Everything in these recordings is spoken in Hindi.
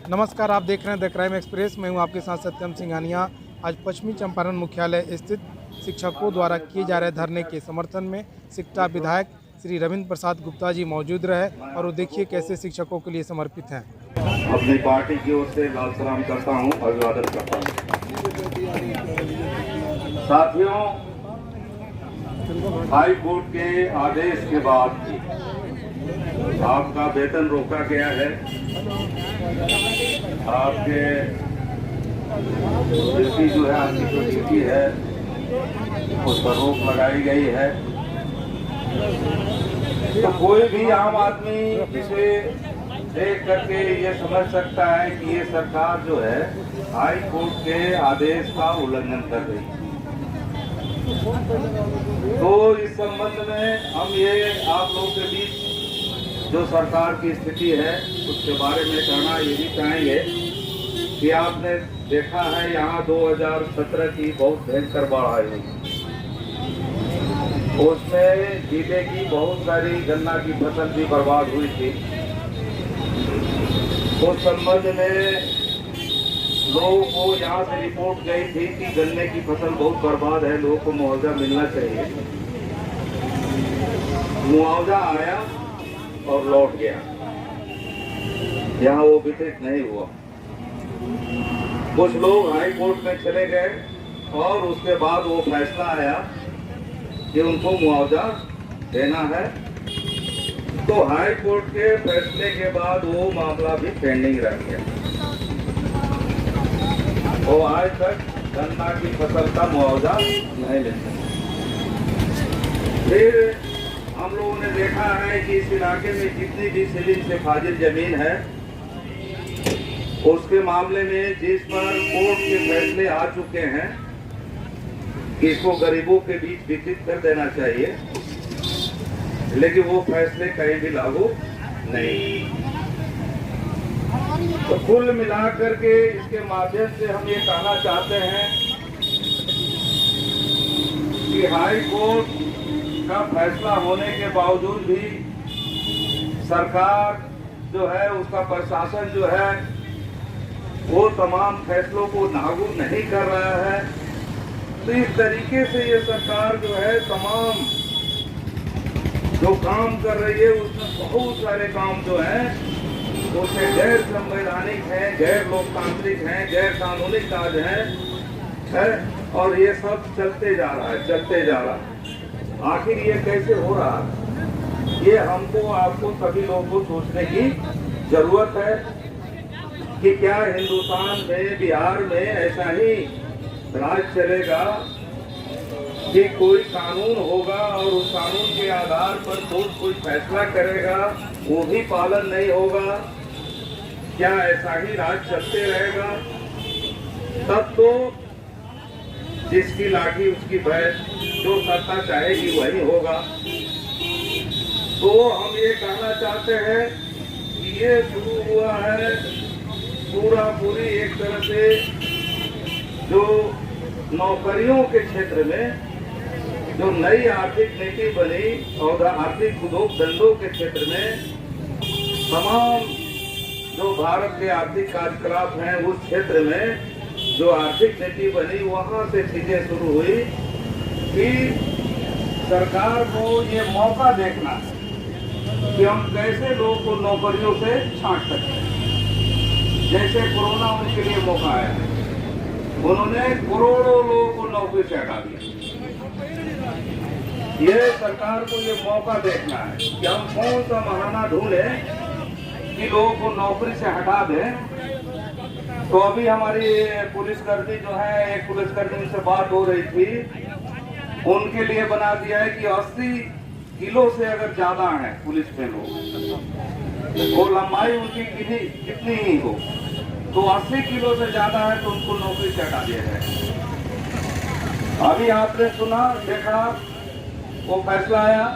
नमस्कार, आप देख रहे हैं द क्राइम एक्सप्रेस। मैं हूं आपके साथ सत्यम सिंघानिया। आज पश्चिमी चंपारण मुख्यालय स्थित शिक्षकों द्वारा किए जा रहे धरने के समर्थन में शिक्षा विधायक श्री रविंद्र प्रसाद गुप्ता जी मौजूद रहे और वो देखिए कैसे शिक्षकों के लिए समर्पित हैं। अपनी पार्टी की ओर से लाल सलाम करता हूं, अभिवादन करता हूं। साथियों, हाई कोर्ट के आदेश के बाद आपका वेतन रोका गया है। आपके ड्यूटी जो है, आपकी जो ड्यूटी है उस पर रोक लगाई गई है। तो कोई भी आम आदमी इसे देख करके ये समझ सकता है कि ये सरकार जो है हाई कोर्ट के आदेश का उल्लंघन कर रही है। तो इस संबंध में हम ये आप लोगों के बीच जो सरकार की स्थिति है उसके बारे में कहना ये भी चाहेंगे कि आपने देखा है यहाँ 2017 की बहुत भयंकर बाढ़ आई हुई। उसमें जिले की बहुत सारी गन्ना की फसल भी बर्बाद हुई थी। उस संबंध में लोगों को यहाँ से रिपोर्ट गई थी कि गन्ने की फसल बहुत बर्बाद है, लोगों को मुआवजा मिलना चाहिए। मुआवजा आया और लौट गया, यहाँ वो वितरित नहीं हुआ। कुछ लोग हाई कोर्ट में चले गए और उसके बाद वो फैसला आया कि उनको मुआवजा देना है। तो हाई कोर्ट के फैसले के बाद वो मामला भी पेंडिंग रह गया। वो आज तक गन्ना की फसल का मुआवजा नहीं ले सके। फिर हम लोगों ने देखा है कि इस इलाके में जितनी भी सीलिंग से फाजिल जमीन है उसके मामले में जिस पर कोर्ट के फैसले आ चुके हैं कि इसको गरीबों के बीच वितरित कर देना चाहिए, लेकिन वो फैसले कहीं भी लागू नहीं। तो कुल मिलाकर के इसके माध्यम से हम ये कहना चाहते हैं कि हाई कोर्ट का फैसला होने के बावजूद भी सरकार जो है, उसका प्रशासन जो है वो तमाम फैसलों को लागू नहीं कर रहा है। तो इस तरीके से ये सरकार जो है तमाम जो काम कर रही है उसमें बहुत सारे काम जो है उससे गैर संवैधानिक हैं, गैर लोकतांत्रिक हैं, गैर कानूनी काज है और ये सब चलते जा रहा है। आखिर ये कैसे हो रहा है, ये हमको आपको सभी लोगों को सोचने की जरूरत है कि क्या हिंदुस्तान में, बिहार में ऐसा ही राज चलेगा कि कोई कानून होगा और उस कानून के आधार पर कोई फैसला करेगा, वो भी पालन नहीं होगा? क्या ऐसा ही राज चलते रहेगा? तब तो जिसकी लाठी उसकी भैंस, जो करता चाहेगी वही होगा। तो हम ये कहना चाहते हैं कि ये शुरू हुआ है पूरी एक तरह से जो नौकरियों के क्षेत्र में जो नई आर्थिक नीति बनी और आर्थिक उद्योग धंधों के क्षेत्र में तमाम जो भारत के आर्थिक कार्यकलाप हैं उस क्षेत्र में जो आर्थिक नीति बनी, वहां से चीजें शुरू हुई कि सरकार को ये मौका देखना कि हम कैसे लोगों को नौकरियों से छांट सकते हैं। जैसे कोरोना उनके लिए मौका आया, उन्होंने करोड़ों लोगों को नौकरी से हटा दिया। ये सरकार को ये मौका देखना है कि हम कौन सा बहाना ढूंढें कि लोगों को नौकरी से हटा दें। तो अभी हमारी पुलिसकर्मी जो है, एक पुलिसकर्मी से बात हो रही थी, उनके लिए बना दिया है कि 80 किलो से अगर ज्यादा है पुलिस में लोग, वो लंबाई उनकी कितनी ही हो, तो 80 किलो से ज्यादा है तो उनको नौकरी से हटा दिया जाए। अभी आपने सुना, देखा, वो फैसला आया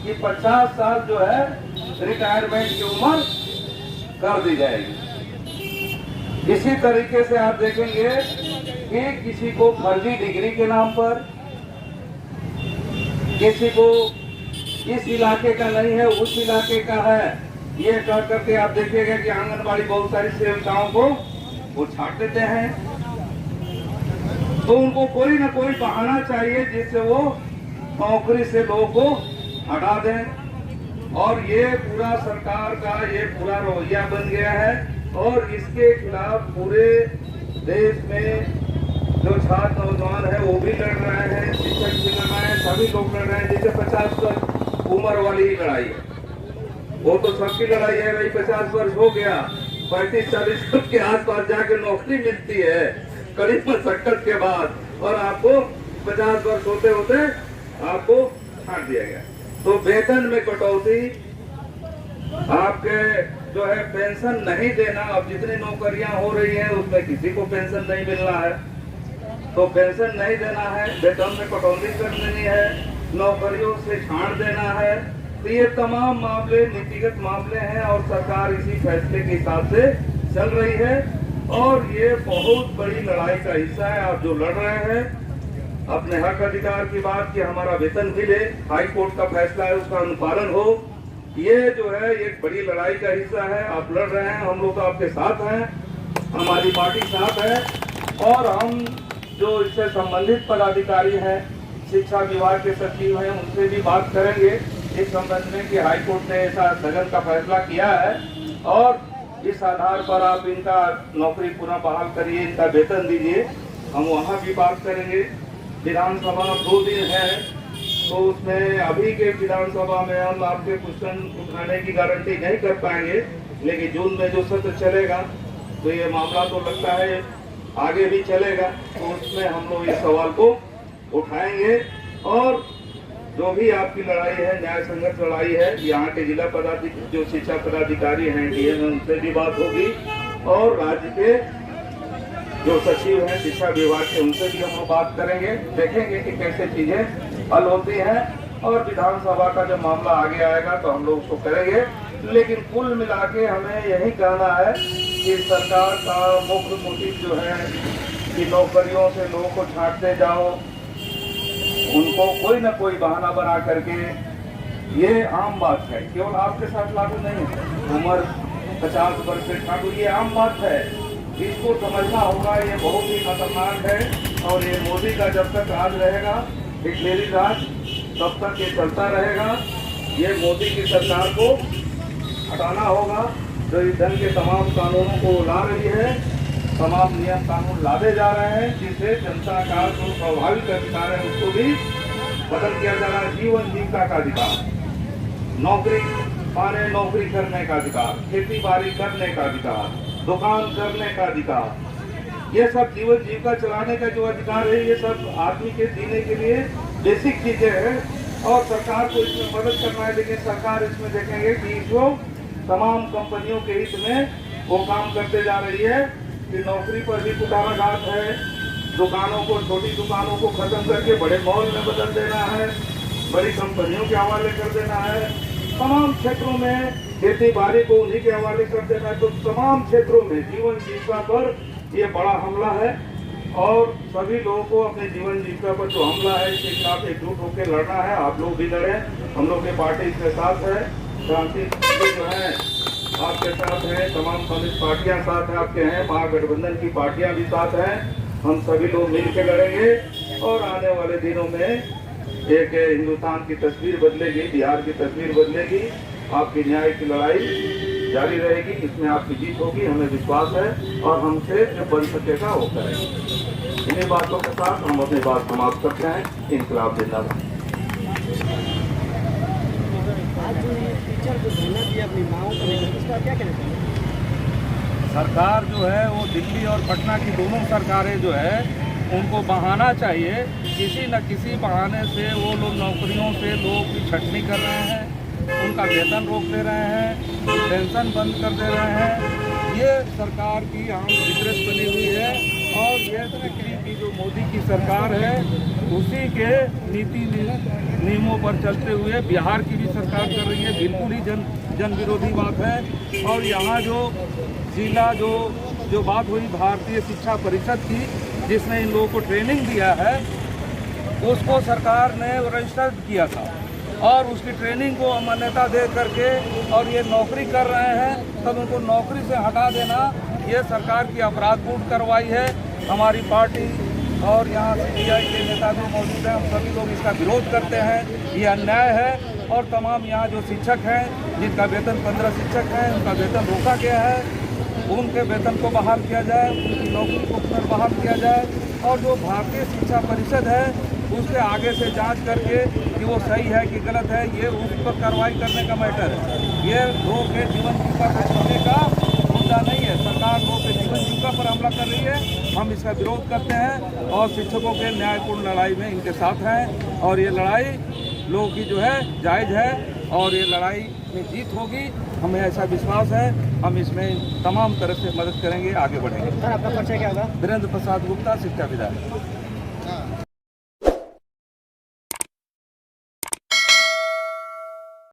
कि 50 साल जो है रिटायरमेंट की उम्र कर दी जाएगी। इसी तरीके से आप देखेंगे कि किसी को फर्जी डिग्री के नाम पर, किसी को इस इलाके का नहीं है उस इलाके का है, ये कह करके आप देखिएगा कि आंगनबाड़ी बहुत सारी सेविकाओं को वो छाट देते हैं। तो उनको कोई ना कोई बहाना चाहिए जिससे वो नौकरी से लोगों को हटा दें। और ये पूरा सरकार का ये पूरा रवैया बन गया है और इसके खिलाफ पूरे देश में जो छात्र नौजवान है वो भी लड़ रहे हैं, शिक्षक भी लड़ रहे हैं, सभी लोग लड़ रहे हैं। जैसे 50 वर्ष उम्र वाली ही लड़ाई है, वो तो सबकी लड़ाई है भाई। 50 वर्ष हो गया, 35-40 वर्ष के आसपास जाके नौकरी मिलती है कड़ी मशक्कत के बाद, और आपको 50 वर्ष होते होते आपको छाट दिया गया। तो वेतन में कटौती, आपके जो है पेंशन नहीं देना। अब जितनी नौकरियां हो रही हैं उसमें किसी को पेंशन नहीं मिल रहा है, तो पेंशन नहीं देना है, वेतन में कटौती कर देनी है, नौकरियों से छांट देना है। तो ये तमाम मामले नीतिगत मामले हैं और सरकार इसी फैसले के हिसाब से चल रही है। और ये बहुत बड़ी लड़ाई का हिस्सा है। आप जो लड़ रहे हैं अपने हक अधिकार की बात कि हमारा वेतन मिले, हाई कोर्ट का फैसला है उसका अनुपालन हो, ये जो है एक बड़ी लड़ाई का हिस्सा है। आप लड़ रहे हैं, हम लोग आपके साथ हैं, हमारी पार्टी साथ है। और हम जो इससे संबंधित पदाधिकारी हैं, शिक्षा विभाग के सचिव हैं, उनसे भी बात करेंगे इस संबंध में कि हाई कोर्ट ने ऐसा स्थगन का फैसला किया है और इस आधार पर आप इनका नौकरी पुनः बहाल करिए, इनका वेतन दीजिए। हम वहाँ भी बात करेंगे। विधानसभा 2 दिन है, तो उसमें अभी के विधानसभा में हम आपके क्वेश्चन उठाने की गारंटी नहीं कर पाएंगे, लेकिन जून में जो सत्र चलेगा तो ये मामला तो लगता है आगे भी चलेगा, तो उसमें हम लोग इस सवाल को उठाएंगे। और जो भी आपकी लड़ाई है, न्याय संगत लड़ाई है, यहाँ के जिला पदाधिकारी जो शिक्षा पदाधिकारी हैं डीएम, उनसे भी बात होगी और राज्य के जो सचिव हैं शिक्षा विभाग के, उनसे भी हम लोग बात करेंगे, देखेंगे कि कैसे चीजें हल होती हैं। और विधानसभा का जब मामला आगे आएगा तो हम लोग उसको करेंगे। लेकिन कुल मिला के हमें यही कहना है कि सरकार का मुख्य मोटिव जो है कि नौकरियों से लोगों को छांटते जाओ, उनको कोई ना कोई बहाना बना करके, ये आम बात है, केवल आपके साथ लागू नहीं है। उम्र 50 वर्ष से छाटो, ये आम बात है, इसको समझना होगा। ये बहुत ही खतरनाक है और ये मोदी का जब तक राज रहेगा, हिटलरी राज, तब तक ये चलता रहेगा। ये मोदी की सरकार को हटाना होगा जो इस ढंग के तमाम कानूनों को ला रही है, तमाम नियम कानून लादे जा रहे हैं, जिससे जनता का जो स्वाभाविक अधिकार है उसको भी बदल किया जा रहा है। जीवन जीविका का अधिकार, नौकरी पाने नौकरी करने का अधिकार, खेती बाड़ी करने का अधिकार, दुकान करने का अधिकार, ये सब जीवन जीविका चलाने का जो अधिकार है, ये सब आदमी के जीने के लिए बेसिक चीजें हैं और सरकार को इसमें मदद करना है। लेकिन सरकार इसमें देखेंगे कि जो तमाम कंपनियों के हित में वो काम करते जा रही है कि नौकरी पर भी कुटाराघात है, दुकानों को, छोटी दुकानों को खत्म करके बड़े मॉल में बदल देना है, बड़ी कंपनियों के हवाले कर देना है, तमाम क्षेत्रों में खेती बाड़ी को उन्हीं के हवाले कर देना है। तो तमाम क्षेत्रों में जीवन जीविका पर ये बड़ा हमला है और सभी लोगों को अपने जीवन जीविका पर जो हमला है इसके खिलाफ एकजुट होकर लड़ना है। आप लोग भी लड़े, हम लोग की पार्टी इसके साथ है, क्रांति जो है आपके साथ है, तमाम कम्युनिस्ट पार्टियां साथ है आपके हैं, महागठबंधन की पार्टियां भी साथ हैं। हम सभी लोग मिलकर लड़ेंगे और आने वाले दिनों में एक हिंदुस्तान की तस्वीर बदलेगी, बिहार की तस्वीर बदलेगी। आपकी न्याय की लड़ाई जारी रहेगी, इसमें आपकी जीत होगी, हमें विश्वास है और हमसे जो बन सकेगा वो करेंगे। इन्हीं बातों के साथ हम अपनी बात समाप्त करते हैं। इनकलाब जिंदाबाद। सरकार जो है वो दिल्ली और पटना की दोनों सरकारें जो है उनको बहाना चाहिए, किसी न किसी बहाने से वो लोग नौकरियों से लोगों की छटनी कर रहे हैं, उनका वेतन रोक दे रहे हैं, पेंशन बंद कर दे रहे हैं। ये सरकार की आम फितरत बनी हुई है और ये की जो मोदी की सरकार है उसी के नीति नियमों पर चलते हुए बिहार की भी सरकार कर रही है। बिल्कुल ही जन विरोधी बात है। और यहाँ जो जिला जो बात हुई भारतीय शिक्षा परिषद की, जिसने इन लोगों को ट्रेनिंग दिया है, उसको सरकार ने रजिस्टर किया था और उसकी ट्रेनिंग को मान्यता दे करके और ये नौकरी कर रहे हैं, तब उनको नौकरी से हटा देना ये सरकार की अपराधपूर्ण कार्रवाई है। हमारी पार्टी और यहाँ CPI के नेता जो मौजूद हैं, हम सभी लोग इसका विरोध करते हैं। ये अन्याय है और तमाम यहाँ जो शिक्षक हैं, जिनका वेतन 15 शिक्षक हैं, उनका वेतन रोका गया है, उनके वेतन को बहाल किया जाए, उनकी नौकरी को पुनर्बहाल किया जाए और जो भारतीय शिक्षा परिषद है उसके आगे से जांच करके कि वो सही है कि गलत है, ये उस पर कार्रवाई करने का मैटर है। ये लोग के जीवन जीविका को छीनने का मुद्दा नहीं है। सरकार लोग के जीवन जीविका पर हमला कर रही है, हम इसका विरोध करते हैं और शिक्षकों के न्यायपूर्ण लड़ाई में इनके साथ हैं और ये लड़ाई लोगों की जो है जायज़ है और ये लड़ाई में जीत होगी, हमें ऐसा विश्वास है। हम इसमें तमाम तरह से मदद करेंगे, आगे बढ़ेंगे। सर आपका परिचय क्या होगा? वीरेंद्र प्रसाद गुप्ता, शिक्षा विधायक।